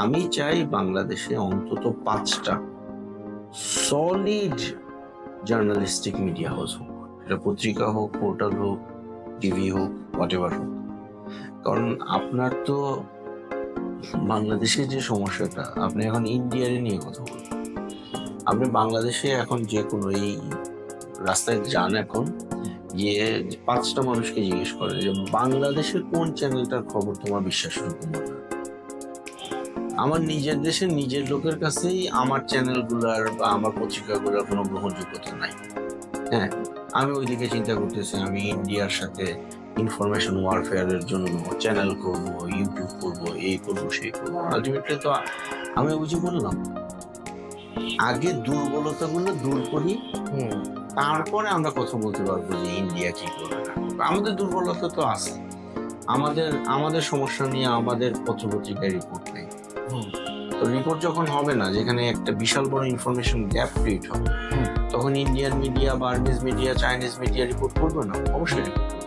আমি চাই বাংলাদেশে অন্তত 5টা সলিড জার্নালিস্টিক মিডিয়া হাউস হোক, এটা পত্রিকা হোক, পোর্টাল হোক, টিভি হোক, হোয়াট এভার হোক। কারণ আপনার তো বাংলাদেশের যে সমস্যাটা, আপনি এখন ইন্ডিয়ারে নিয়ে কথা বলবেন, আপনি বাংলাদেশে এখন যে কোনো এই রাস্তায় যান, এখন গিয়ে 5টা মানুষকে জিজ্ঞেস করেন যে বাংলাদেশের কোন চ্যানেলটার খবর তোমার বিশ্বাসযোগ্য মনে হয়। আমার নিজের দেশে নিজের লোকের কাছেই আমার চ্যানেলগুলার বা আমার পত্রিকাগুলোর কোনো গ্রহণযোগ্যতা নাই। হ্যাঁ, আমি ওইদিকে চিন্তা করতেছি আমি ইন্ডিয়ার সাথে ইনফরমেশন ওয়ারফেয়ারের জন্য চ্যানেল করব, ইউটিউব করব, এই করব, সেই করবো। আলটিমেটলি তো আমি বুঝি বললাম, আগে দুর্বলতাগুলো দূর করি, তারপরে আমরা কথা বলতে পারবো যে ইন্ডিয়া কি করবে না করবে। আমাদের দুর্বলতা তো আছে, আমাদের সমস্যা নিয়ে আমাদের পত্রপত্রিকায় রিপোর্ট নেই। তো রিপোর্ট যখন হবে না, যেখানে একটা বিশাল বড় ইনফরমেশন গ্যাপ ক্রিয়েট হবে, তখন Indian media, Burmese media, Chinese media report করবে না? অবশ্যই রিপোর্ট করবে।